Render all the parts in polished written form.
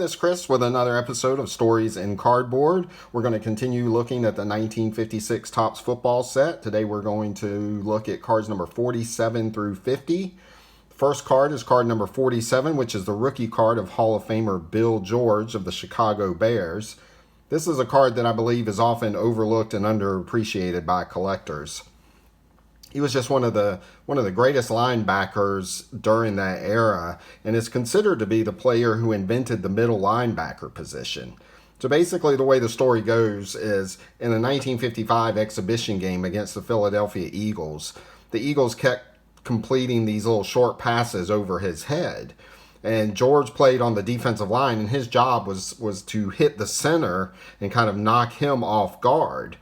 this is Chris with another episode of Stories in Cardboard. We're going to continue looking at the 1956 Topps football set. Today we're going to look at cards number 47 through 50. First card is card number 47, which is the rookie card of Hall of Famer Bill George of the Chicago Bears. This is a card that I believe is often overlooked and underappreciated by collectors. He was just one of the greatest linebackers during that era, and is considered to be the player who invented the middle linebacker position. So basically the way the story goes is in a 1955 exhibition game against the Philadelphia Eagles, the Eagles kept completing these little short passes over his head. And George played on the defensive line, and his job was to hit the center and kind of knock him off guard.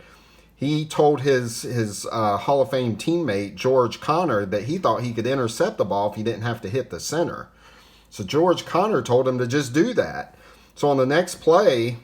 He told his Hall of Fame teammate, George Connor, that he thought he could intercept the ball if he didn't have to hit the center. So George Connor told him to just do that. So on the next play,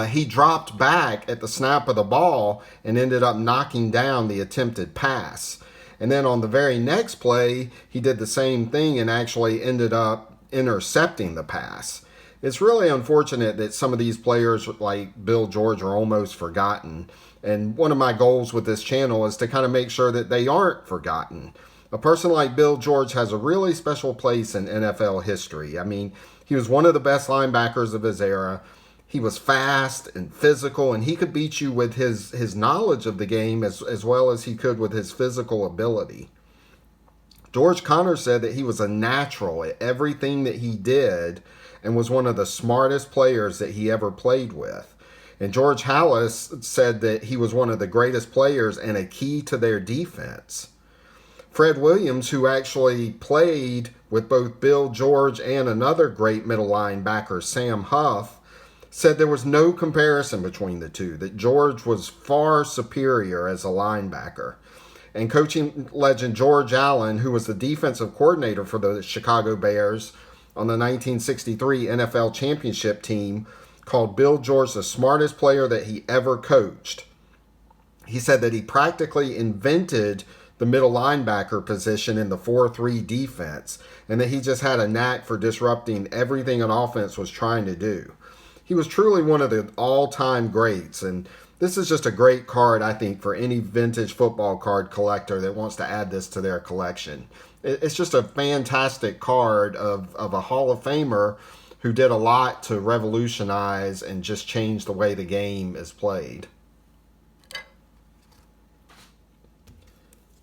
he dropped back at the snap of the ball and ended up knocking down the attempted pass. And then on the very next play, he did the same thing and actually ended up intercepting the pass. It's really unfortunate that some of these players like Bill George are almost forgotten. And one of my goals with this channel is to kind of make sure that they aren't forgotten. A person like Bill George has a really special place in NFL history. I mean, he was one of the best linebackers of his era. He was fast and physical, and he could beat you with his knowledge of the game as well as he could with his physical ability. George Connor said that he was a natural at everything that he did and was one of the smartest players that he ever played with. And George Halas said that he was one of the greatest players and a key to their defense. Fred Williams, who actually played with both Bill George and another great middle linebacker, Sam Huff, said there was no comparison between the two, that George was far superior as a linebacker. And coaching legend George Allen, who was the defensive coordinator for the Chicago Bears on the 1963 NFL championship team, called Bill George the smartest player that he ever coached. He said that he practically invented the middle linebacker position in the 4-3 defense, and that he just had a knack for disrupting everything an offense was trying to do. He was truly one of the all-time greats, and this is just a great card, I think, for any vintage football card collector that wants to add this to their collection. It's just a fantastic card of a Hall of Famer who did a lot to revolutionize and just change the way the game is played.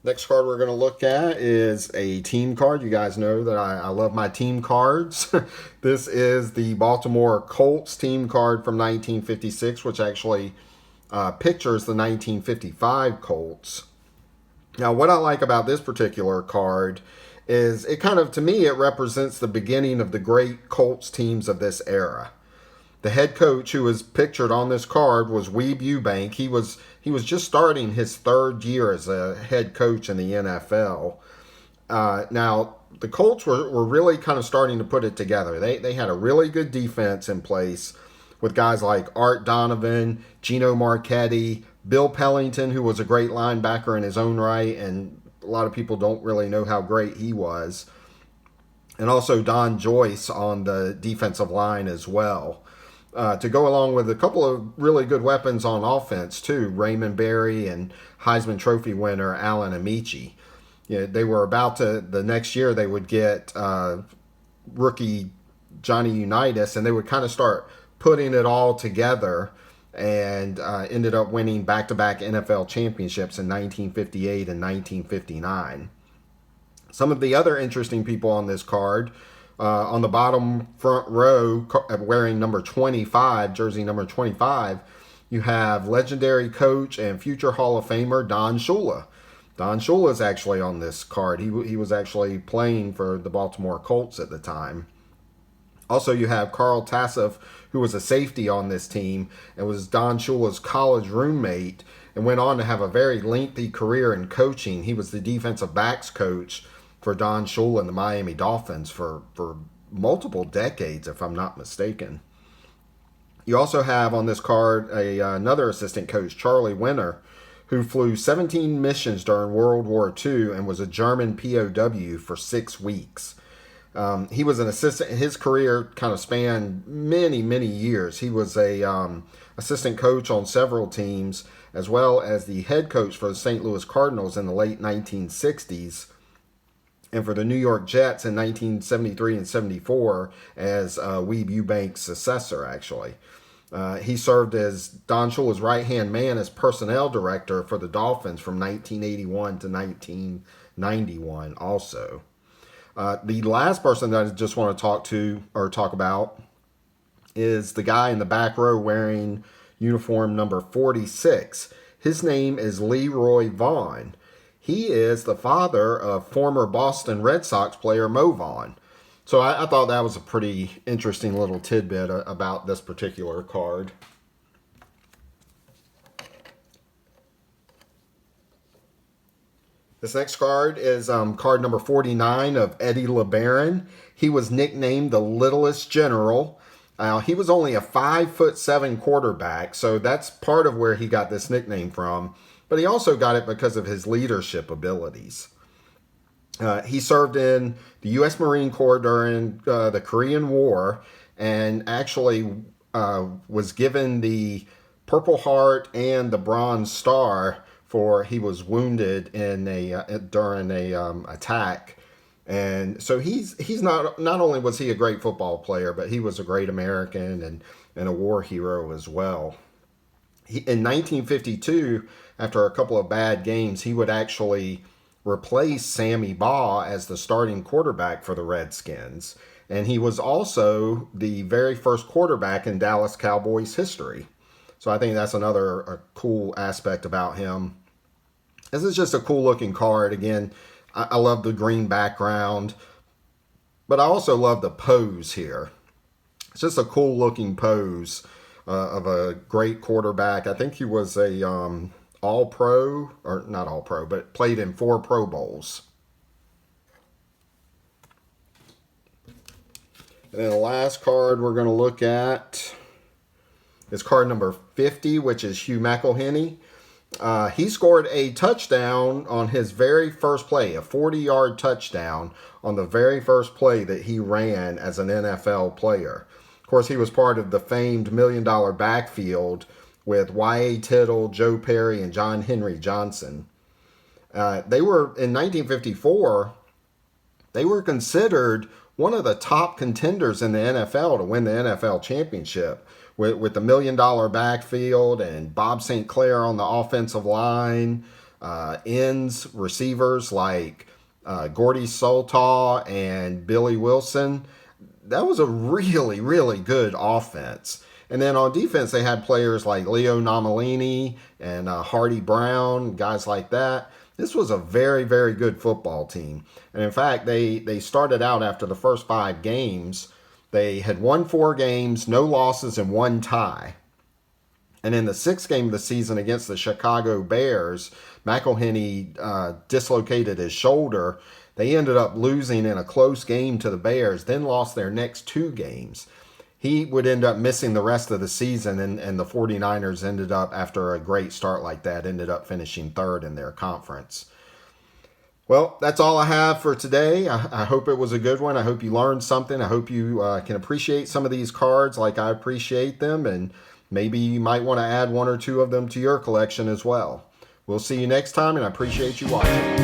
Next card we're going to look at is a team card. You guys know that I love my team cards. This is the Baltimore Colts team card from 1956, which actually pictures the 1955 Colts. Now, what I like about this particular card is it kind of, to me, it represents the beginning of the great Colts teams of this era. The head coach who was pictured on this card was Weeb Ewbank. He was just starting his third year as a head coach in the NFL. Now, the Colts were really kind of starting to put it together. They had a really good defense in place with guys like Art Donovan, Gino Marchetti, Bill Pellington, who was a great linebacker in his own right, and a lot of people don't really know how great he was. And also Don Joyce on the defensive line as well. To go along with a couple of really good weapons on offense too, Raymond Berry and Heisman Trophy winner Alan Amici. You know, they were about to, the next year they would get rookie Johnny Unitas, and they would kind of start putting it all together, and ended up winning back-to-back NFL championships in 1958 and 1959. Some of the other interesting people on this card, on the bottom front row, wearing number 25, jersey number 25, you have legendary coach and future Hall of Famer Don Shula. Don Shula is actually on this card. He was actually playing for the Baltimore Colts at the time. Also, you have Carl Tassif, who was a safety on this team and was Don Shula's college roommate and went on to have a very lengthy career in coaching. He was the defensive backs coach for Don Shula and the Miami Dolphins for multiple decades, if I'm not mistaken. You also have on this card another assistant coach, Charlie Winter, who flew 17 missions during World War II and was a German POW for 6 weeks. He was an assistant. His career kind of spanned many, many years. He was a assistant coach on several teams, as well as the head coach for the St. Louis Cardinals in the late 1960s, and for the New York Jets in 1973 and 74 as Weeb Ewbank's successor, actually. He served as Don Shula's right-hand man as personnel director for the Dolphins from 1981 to 1991 also. The last person that I just want to talk about is the guy in the back row wearing uniform number 46. His name is Leroy Vaughn. He is the father of former Boston Red Sox player Mo Vaughn. So I thought that was a pretty interesting little tidbit about this particular card. This next card is card number 49 of Eddie LeBaron. He was nicknamed the Littlest General. He was only a 5'7" quarterback, so that's part of where he got this nickname from. But he also got it because of his leadership abilities. He served in the U.S. Marine Corps during the Korean War, and actually was given the Purple Heart and the Bronze Star for he was wounded in during a attack. And so he's not only was he a great football player, but he was a great American and a war hero as well. In 1952, after a couple of bad games, he would actually replace Sammy Baugh as the starting quarterback for the Redskins. And he was also the very first quarterback in Dallas Cowboys history. So I think that's another cool aspect about him. This is just a cool looking card. Again, I love the green background, but I also love the pose here. It's just a cool looking pose of a great quarterback. I think he was a all-pro, or not all-pro, but played in 4 Pro Bowls. And then the last card we're going to look at is card number 50, which is Hugh McElhenney. He scored a touchdown on his very first play, a 40-yard touchdown on the very first play that he ran as an NFL player. Of course, he was part of the famed $1 million backfield with Y.A. Tittle, Joe Perry, and John Henry Johnson. They were, in 1954, they were considered one of the top contenders in the NFL to win the NFL championship with the $1 million backfield and Bob St. Clair on the offensive line, ends, receivers like Gordy Soltaw and Billy Wilson. That was a really, really good offense. And then on defense, they had players like Leo Nomalini and Hardy Brown, guys like that. This was a very, very good football team. And in fact, they started out after the first 5 games. They had won 4 games, no losses, and 1 tie. And in the 6th game of the season against the Chicago Bears, McElhenney dislocated his shoulder. They ended up losing in a close game to the Bears, then lost their next 2 games. He would end up missing the rest of the season, and the 49ers ended up, after a great start like that, ended up finishing 3rd in their conference. Well, that's all I have for today. I hope it was a good one. I hope you learned something. I hope you can appreciate some of these cards like I appreciate them, and maybe you might want to add 1 or 2 of them to your collection as well. We'll see you next time, and I appreciate you watching.